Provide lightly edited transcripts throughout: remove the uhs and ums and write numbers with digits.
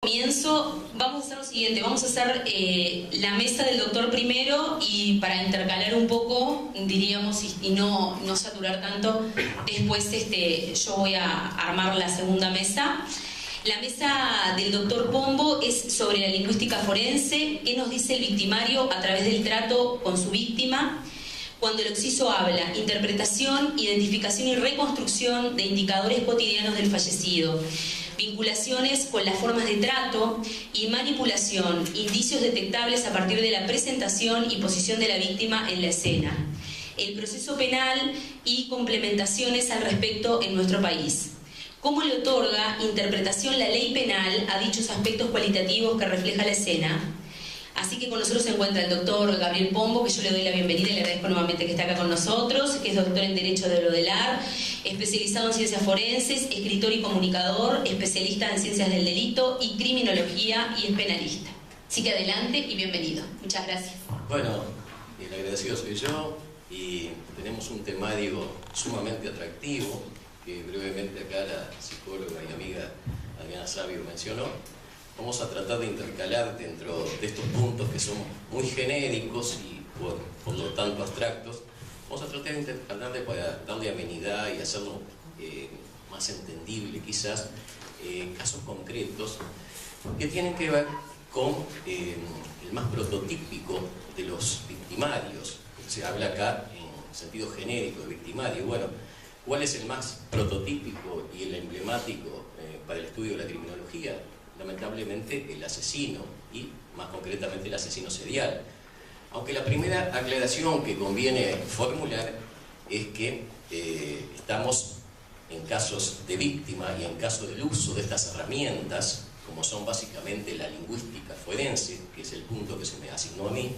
comienzo, vamos a hacer lo siguiente, vamos a hacer la mesa del doctor primero y para intercalar un poco, diríamos, y no saturar tanto, después yo voy a armar la segunda mesa. La mesa del doctor Pombo es sobre la lingüística forense, qué nos dice el victimario a través del trato con su víctima. Cuando el occiso habla, interpretación, identificación y reconstrucción de indicadores cotidianos del fallecido, vinculaciones con las formas de trato y manipulación, indicios detectables a partir de la presentación y posición de la víctima en la escena, el proceso penal y complementaciones al respecto en nuestro país. ¿Cómo le otorga interpretación la ley penal a dichos aspectos cualitativos que refleja la escena? Así que con nosotros se encuentra el doctor Gabriel Pombo, que yo le doy la bienvenida y le agradezco nuevamente que esté acá con nosotros, que es doctor en Derecho de Lodelar, especializado en ciencias forenses, escritor y comunicador, especialista en ciencias del delito y criminología y es penalista. Así que adelante y bienvenido. Muchas gracias. Bueno, el agradecido soy yo y tenemos un temario sumamente atractivo que brevemente acá la psicóloga y amiga Adriana Sabio mencionó. Vamos a tratar de intercalar dentro de estos puntos que son muy genéricos y por lo tanto abstractos. Vamos a tratar de intercalar para darle amenidad y hacerlo más entendible quizás, casos concretos que tienen que ver con el más prototípico de los victimarios. Se habla acá en sentido genérico de victimario. Bueno, ¿cuál es el más prototípico y el emblemático para el estudio de la criminología? Lamentablemente el asesino, y más concretamente el asesino serial. Aunque la primera aclaración que conviene formular es que estamos en casos de víctima y en caso del uso de estas herramientas, como son básicamente la lingüística forense, que es el punto que se me asignó a mí,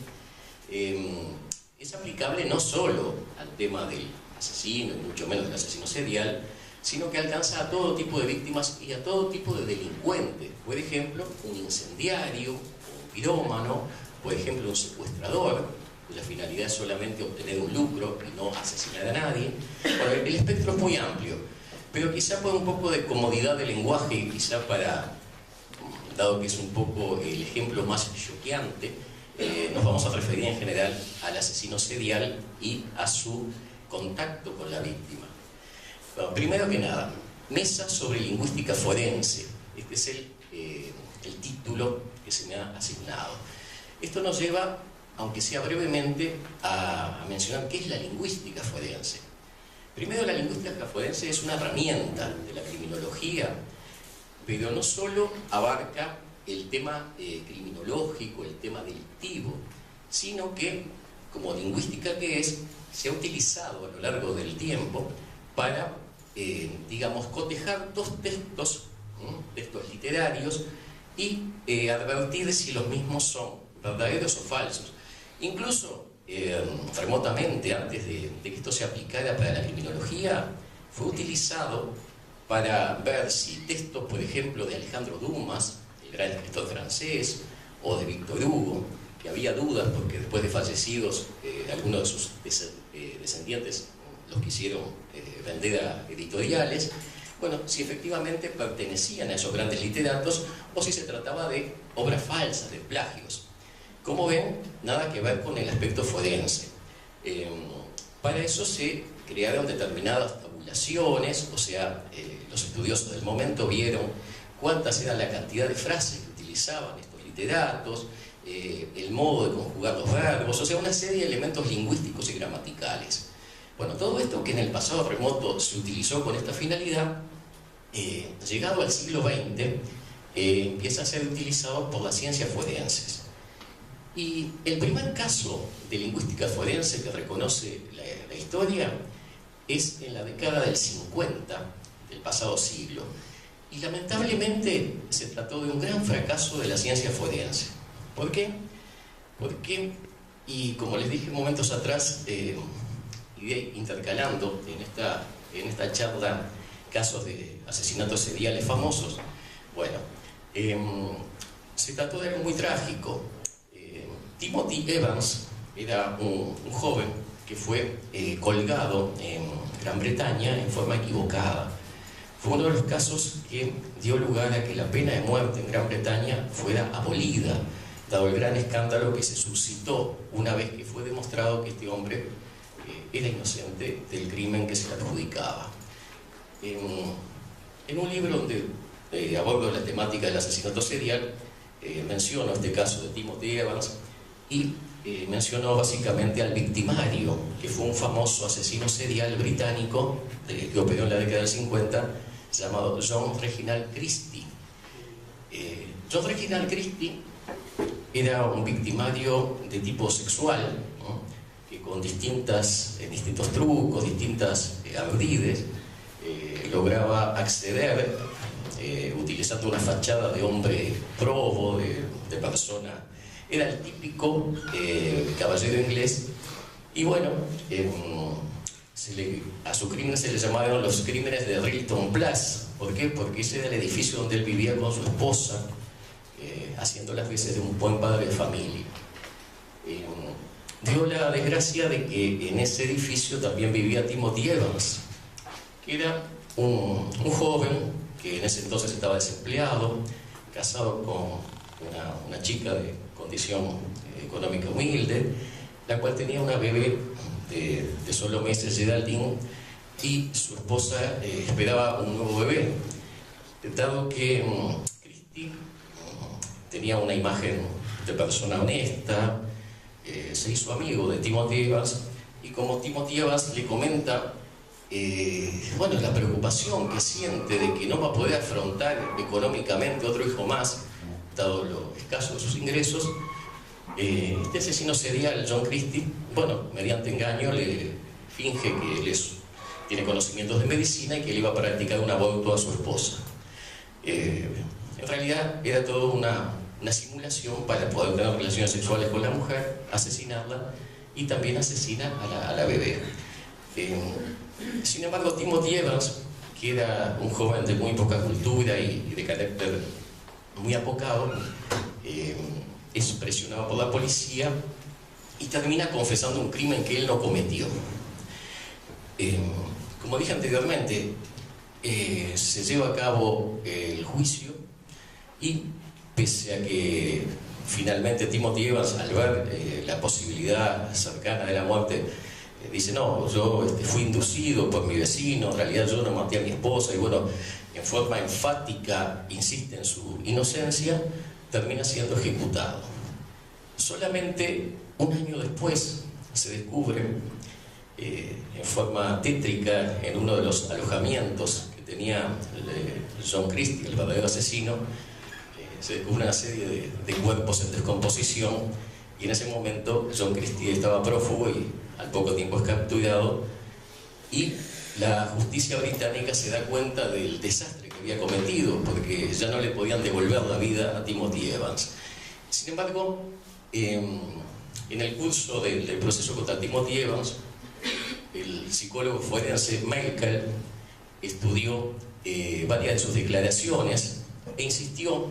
es aplicable no solo al tema del asesino, y mucho menos del asesino serial, sino que alcanza a todo tipo de víctimas y a todo tipo de delincuentes. Por ejemplo, un incendiario, un pirómano, por ejemplo, un secuestrador, cuya finalidad es solamente obtener un lucro y no asesinar a nadie. Bueno, el espectro es muy amplio, pero quizá por un poco de comodidad de lenguaje, quizá para, dado que es un poco el ejemplo más choqueante, nos vamos a referir en general al asesino serial y a su contacto con la víctima. Bueno, primero que nada, mesa sobre lingüística forense. Este es el título que se me ha asignado. Esto nos lleva, aunque sea brevemente, a mencionar qué es la lingüística forense. Primero, la lingüística forense es una herramienta de la criminología, pero no solo abarca el tema criminológico, el tema delictivo, sino que, como lingüística que es, se ha utilizado a lo largo del tiempo para, digamos, cotejar dos textos literarios y advertir si los mismos son verdaderos o falsos. Incluso, remotamente, antes de que esto se aplicara para la criminología, fue utilizado para ver si textos, por ejemplo, de Alejandro Dumas, el gran escritor francés, o de Víctor Hugo, que había dudas porque después de fallecidos, algunos de sus descendientes los quisieron vender a editoriales, bueno, si efectivamente pertenecían a esos grandes literatos o si se trataba de obras falsas, de plagios. Como ven, nada que ver con el aspecto forense. Para eso se crearon determinadas tabulaciones, o sea, los estudiosos del momento vieron cuántas eran la cantidad de frases que utilizaban estos literatos, el modo de conjugar los verbos, o sea, una serie de elementos lingüísticos y gramaticales. Bueno, todo esto que en el pasado remoto se utilizó con esta finalidad, llegado al siglo XX, empieza a ser utilizado por las ciencias forenses. Y el primer caso de lingüística forense que reconoce la historia es en la década del 50 del pasado siglo. Y lamentablemente se trató de un gran fracaso de la ciencia forense. ¿Por qué? Porque, y como les dije momentos atrás, iré intercalando en esta charla casos de asesinatos seriales famosos. Bueno, se trató de algo muy trágico. Timothy Evans era un joven que fue colgado en Gran Bretaña en forma equivocada. fue uno de los casos que dio lugar a que la pena de muerte en Gran Bretaña fuera abolida, dado el gran escándalo que se suscitó una vez que fue demostrado que este hombre era inocente del crimen que se le adjudicaba. En un libro donde abordo la temática del asesinato serial, menciono este caso de Timothy Evans y mencionó básicamente al victimario, que fue un famoso asesino serial británico que operó en la década del 50, llamado John Reginald Christie. John Reginald Christie era un victimario de tipo sexual, ¿no?, que con distintos trucos, distintas ardides, lograba acceder, utilizando una fachada de hombre probo, de persona. Era el típico caballero inglés, y bueno, a su crimen se le llamaron los crímenes de Rilton Place. ¿Por qué? Porque ese era el edificio donde él vivía con su esposa, haciendo las veces de un buen padre de familia. Dio la desgracia de que en ese edificio también vivía Timothy Evans, que era un joven que en ese entonces estaba desempleado, casado con una chica de condición económica humilde, la cual tenía una bebé de solo meses, Geraldine, y su esposa esperaba un nuevo bebé. Dado que Christie tenía una imagen de persona honesta, se hizo amigo de Timothy Evans, y como Timothy Evans le comenta la preocupación que siente de que no va a poder afrontar económicamente otro hijo más, dado lo escaso de sus ingresos, este asesino serial, John Christie, mediante engaño le finge que él tiene conocimientos de medicina y que le iba a practicar un aborto a su esposa. En realidad era todo una simulación para poder tener relaciones sexuales con la mujer, asesinarla, y también asesina a la bebé. Sin embargo, Timothy Evans, que era un joven de muy poca cultura y de carácter muy apocado, es presionado por la policía y termina confesando un crimen que él no cometió. Como dije anteriormente, se lleva a cabo el juicio, y pese a que finalmente Timothy Evans, al ver la posibilidad cercana de la muerte, dice: no, yo fui inducido por mi vecino, en realidad yo no maté a mi esposa, y en forma enfática insiste en su inocencia, termina siendo ejecutado. Solamente un año después se descubre, en forma tétrica, en uno de los alojamientos que tenía John Christie, el verdadero asesino, se descubre una serie de cuerpos en descomposición, y en ese momento John Christie estaba prófugo y al poco tiempo es capturado, y la justicia británica se da cuenta del desastre que había cometido, porque ya no le podían devolver la vida a Timothy Evans. Sin embargo, en el curso del proceso contra Timothy Evans, el psicólogo forense Michael estudió varias de sus declaraciones e insistió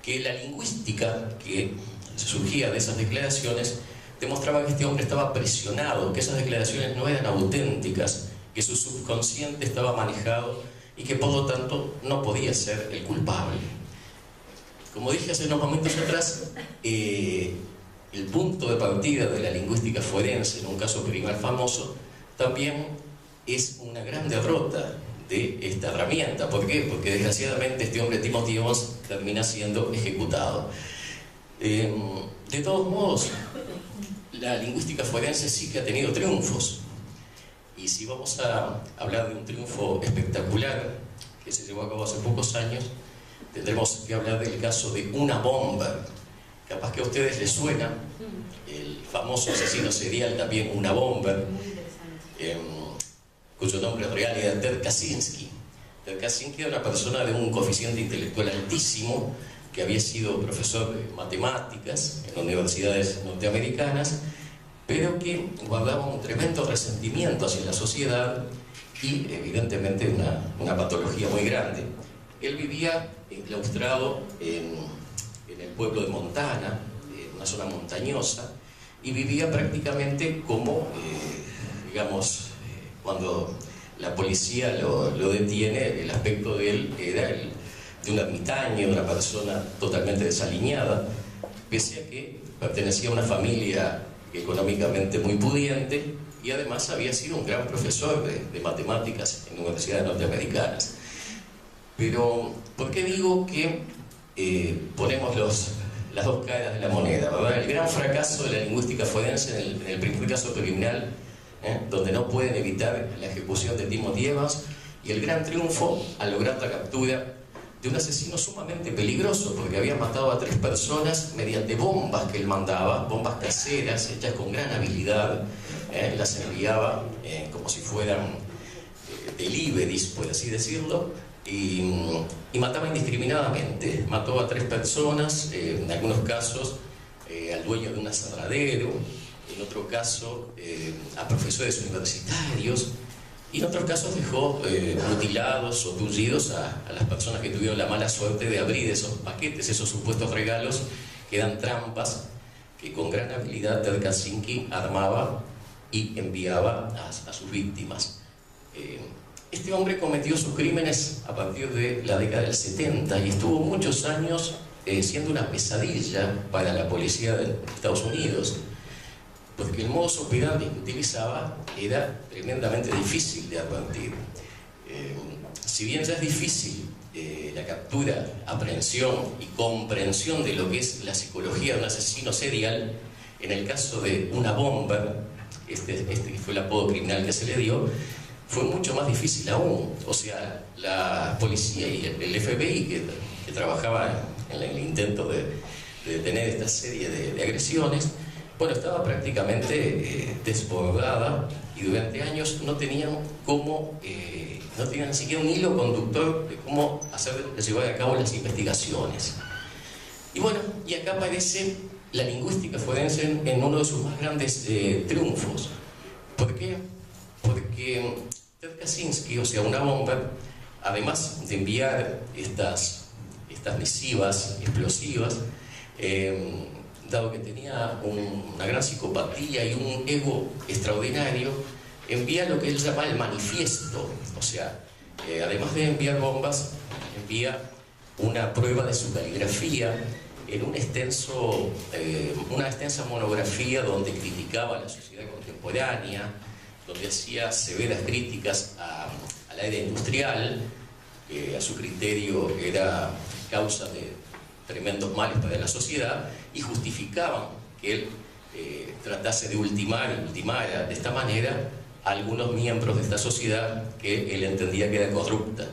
que la lingüística que surgía de esas declaraciones demostraba que este hombre estaba presionado, que esas declaraciones no eran auténticas, que su subconsciente estaba manejado y que por lo tanto no podía ser el culpable. Como dije hace unos momentos atrás, el punto de partida de la lingüística forense, en un caso criminal famoso, también es una gran derrota de esta herramienta. ¿Por qué? Porque desgraciadamente este hombre, Timothy Evans, termina siendo ejecutado. De todos modos, la lingüística forense sí que ha tenido triunfos. Y si vamos a hablar de un triunfo espectacular que se llevó a cabo hace pocos años, tendremos que hablar del caso de Una Bomber. Capaz que a ustedes les suena el famoso asesino serial también, Una Bomber, cuyo nombre real era Ted Kaczynski. Ted Kaczynski era una persona de un coeficiente intelectual altísimo, que había sido profesor de matemáticas en universidades norteamericanas, pero que guardaba un tremendo resentimiento hacia la sociedad y evidentemente una patología muy grande. Él vivía enclaustrado en el pueblo de Montana, en una zona montañosa, y vivía prácticamente como, cuando la policía lo detiene, el aspecto de él era el de un ermitaño, de una persona totalmente desaliñada, pese a que pertenecía a una familia económicamente muy pudiente y además había sido un gran profesor de matemáticas en universidades norteamericanas. Pero, ¿por qué digo que ponemos las dos caras de la moneda, ¿verdad? El gran fracaso de la lingüística forense en el primer caso criminal, donde no pueden evitar la ejecución de Timothy Evans, y el gran triunfo al lograr la captura de un asesino sumamente peligroso, porque había matado a 3 personas mediante bombas que él mandaba, bombas caseras, hechas con gran habilidad, las enviaba como si fueran deliveries, por así decirlo, y mataba indiscriminadamente. Mató a 3 personas, en algunos casos al dueño de un asadradero, en otro caso a profesores universitarios, y en otros casos dejó mutilados o tullidos a las personas que tuvieron la mala suerte de abrir esos paquetes, esos supuestos regalos que eran trampas que con gran habilidad Ted Kaczynski armaba y enviaba a sus víctimas. Este hombre cometió sus crímenes a partir de la década del 70 y estuvo muchos años siendo una pesadilla para la policía de Estados Unidos, porque el modus operandi que utilizaba era tremendamente difícil de advertir. Si bien ya es difícil la captura, aprehensión y comprensión de lo que es la psicología de un asesino serial, en el caso de una bomba, este fue el apodo criminal que se le dio, fue mucho más difícil aún. O sea, la policía y el FBI que trabajaba en el intento de detener esta serie de agresiones, bueno, estaba prácticamente desbordada y durante años no tenían ni siquiera un hilo conductor de cómo llevar a cabo las investigaciones. Y bueno, y acá aparece la lingüística forense en uno de sus más grandes triunfos. ¿Por qué? Porque Ted Kaczynski, o sea, una bomba, además de enviar estas misivas explosivas, dado que tenía una gran psicopatía y un ego extraordinario, envía lo que él llama el manifiesto. O sea, además de enviar bombas, envía una prueba de su caligrafía en una extensa monografía donde criticaba a la sociedad contemporánea, donde hacía severas críticas a la era industrial, que a su criterio era causa de tremendos males para la sociedad, y justificaban que él tratase de ultimara de esta manera a algunos miembros de esta sociedad que él entendía que era corrupta.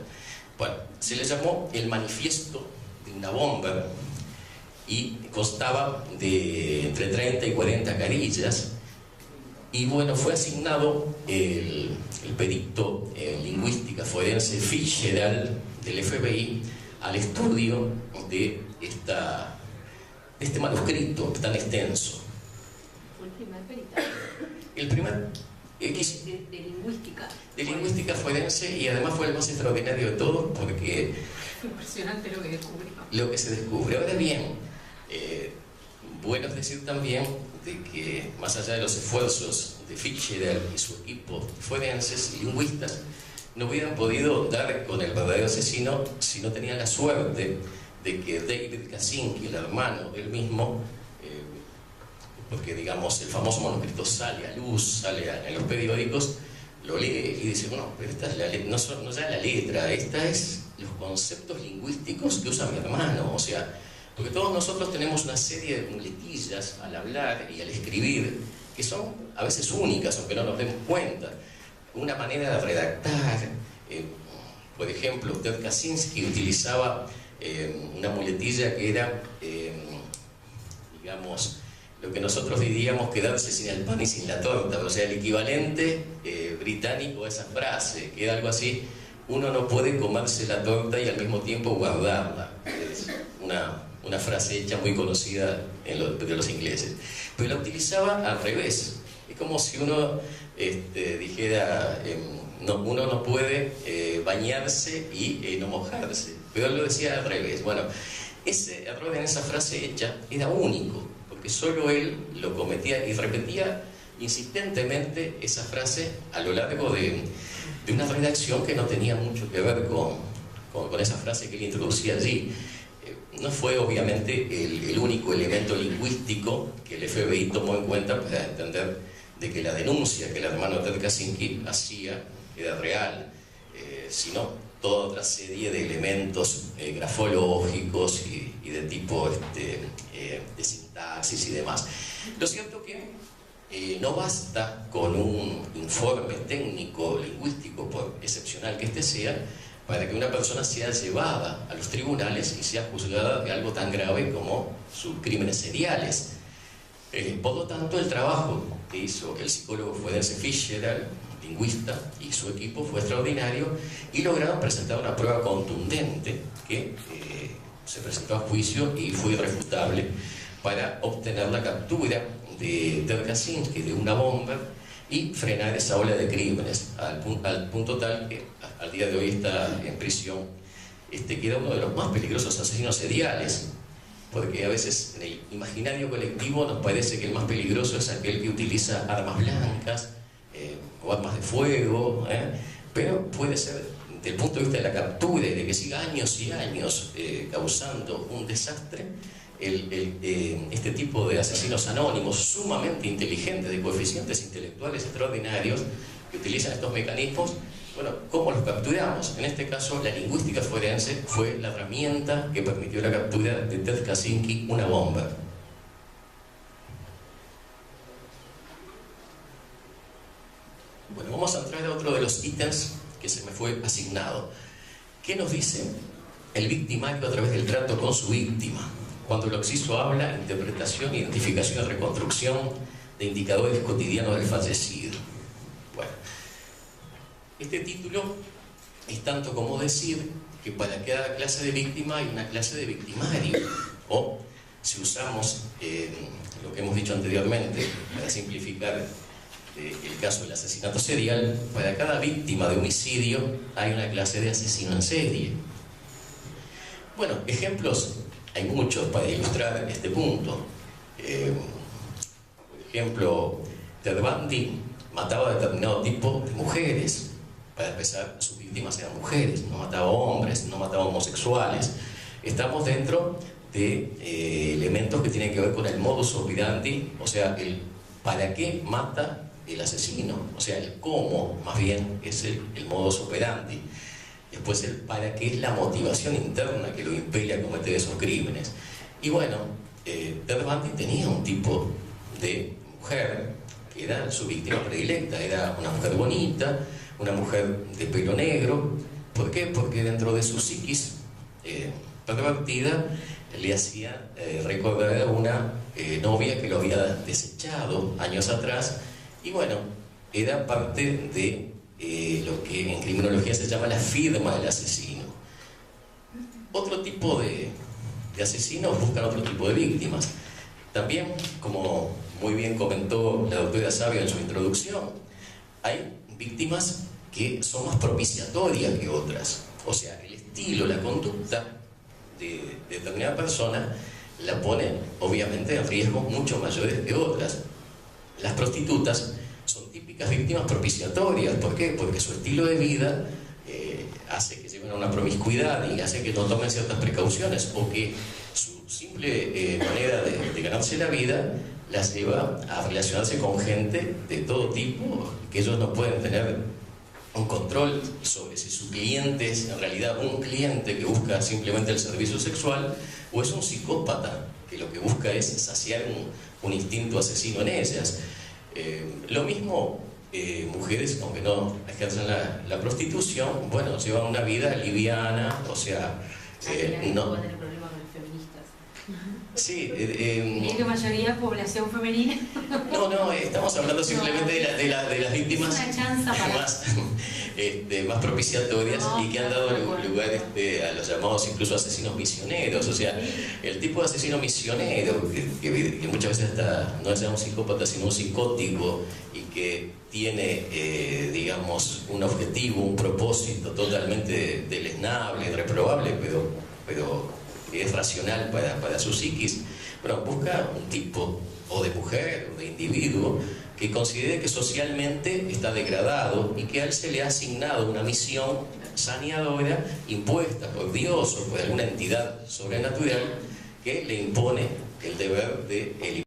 Bueno, se le llamó el manifiesto de una bomba y constaba de entre 30 y 40 carillas. Y bueno, fue asignado el perito en lingüística forense Fitzgerald del FBI al estudio de este manuscrito tan extenso. ¿Fue el primer peritaje? El primer de lingüística. De lingüística forense, y además fue el más extraordinario de todos porque... Impresionante lo que descubrió. Lo que se descubre. Ahora bien, bueno es decir también de que más allá de los esfuerzos de Fitzgerald y su equipo forenses y lingüistas, no hubieran podido dar con el verdadero asesino si no tenían la suerte de que David Kaczynski, el hermano del mismo, porque digamos el famoso manuscrito sale a luz, sale en los periódicos, lo lee y dice, bueno, pero esta es no ya la letra, esta es los conceptos lingüísticos que usa mi hermano. O sea, porque todos nosotros tenemos una serie de muletillas al hablar y al escribir que son a veces únicas, aunque no nos demos cuenta. Una manera de redactar, por ejemplo, Ted Kaczynski utilizaba una muletilla que era, digamos, lo que nosotros diríamos quedarse sin el pan y sin la torta, o sea, el equivalente británico a esa frase, que era algo así: uno no puede comerse la torta y al mismo tiempo guardarla. Es una frase hecha muy conocida de los ingleses, pero la utilizaba al revés. Es como si uno dijera, uno no puede bañarse y no mojarse, pero él lo decía al revés. Bueno, ese error en esa frase hecha era único, porque solo él lo cometía y repetía insistentemente esa frase a lo largo de una redacción que no tenía mucho que ver con esa frase que él introducía allí. No fue obviamente el único elemento lingüístico que el FBI tomó en cuenta para entender de que la denuncia que el hermano Ted Kaczynski hacía era real, sino toda otra serie de elementos grafológicos y de tipo de sintaxis y demás. Lo cierto que no basta con un informe técnico lingüístico, por excepcional que este sea, para que una persona sea llevada a los tribunales y sea juzgada de algo tan grave como sus crímenes seriales. Por lo tanto, el trabajo que hizo el psicólogo forense Fitzgerald, lingüista, y su equipo fue extraordinario, y lograron presentar una prueba contundente que se presentó a juicio y fue irrefutable para obtener la captura de Ted Kaczynski de una bomba y frenar esa ola de crímenes, al punto tal que al día de hoy está en prisión, que era uno de los más peligrosos asesinos seriales, porque a veces en el imaginario colectivo nos parece que el más peligroso es aquel que utiliza armas blancas o armas de fuego, pero puede ser, desde el punto de vista de la captura y de que siga años y años causando un desastre, este tipo de asesinos anónimos sumamente inteligentes, de coeficientes intelectuales extraordinarios, que utilizan estos mecanismos. Bueno, ¿cómo los capturamos? En este caso, la lingüística forense fue la herramienta que permitió la captura de Ted Kaczynski, una bomba. Bueno, vamos a entrar a otro de los ítems que se me fue asignado. ¿Qué nos dice el victimario a través del trato con su víctima? Cuando el occiso habla, interpretación, identificación y reconstrucción de indicadores cotidianos del fallecido. Bueno, este título es tanto como decir que para cada clase de víctima hay una clase de victimario. O, si usamos lo que hemos dicho anteriormente, para simplificar el caso del asesinato serial, para cada víctima de homicidio hay una clase de asesino en serie. Bueno, ejemplos hay muchos para ilustrar este punto. Por ejemplo, Ted Bundy mataba a determinado tipo de mujeres. Para empezar, sus víctimas eran mujeres, no mataba hombres, no mataba homosexuales. Estamos dentro de elementos que tienen que ver con el modus operandi, o sea, el para qué mata el asesino, o sea, el cómo, más bien, es el modus operandi. Después el para qué es la motivación interna que lo impele a cometer esos crímenes. Y bueno, Ted Bundy tenía un tipo de mujer que era su víctima predilecta, era una mujer bonita, una mujer de pelo negro. ¿Por qué? Porque dentro de su psiquis pervertida le hacía recordar a una novia que lo había desechado años atrás, y bueno, era parte de lo que en criminología se llama la firma del asesino. Otro tipo de asesinos buscan otro tipo de víctimas. También, como muy bien comentó la doctora Sabio en su introducción, hay víctimas que son más propiciatorias que otras. O sea, el estilo, la conducta de determinada persona la pone obviamente en riesgos mucho mayores que otras. Las prostitutas son típicas víctimas propiciatorias. ¿Por qué? Porque su estilo de vida hace que lleven a una promiscuidad y hace que no tomen ciertas precauciones, o que su simple manera de ganarse la vida las lleva a relacionarse con gente de todo tipo, que ellos no pueden tener un control sobre si su cliente es en realidad un cliente que busca simplemente el servicio sexual, o es un psicópata que lo que busca es saciar un instinto asesino en ellas. Lo mismo mujeres, aunque no ejercen la prostitución, bueno, llevan una vida liviana, o sea, no. Sí, ¿Tiene que mayoría población femenina? No, estamos hablando simplemente de las víctimas más propiciatorias, y que han dado lugar a los llamados incluso asesinos misioneros. O sea, el tipo de asesino misionero que muchas veces no es ya un psicópata sino un psicótico, y que tiene digamos un objetivo, un propósito totalmente deleznable, reprobable, pero que es racional para su psiquis, bueno, busca un tipo o de mujer o de individuo que considere que socialmente está degradado y que a él se le ha asignado una misión saneadora impuesta por Dios o por alguna entidad sobrenatural que le impone el deber de eliminar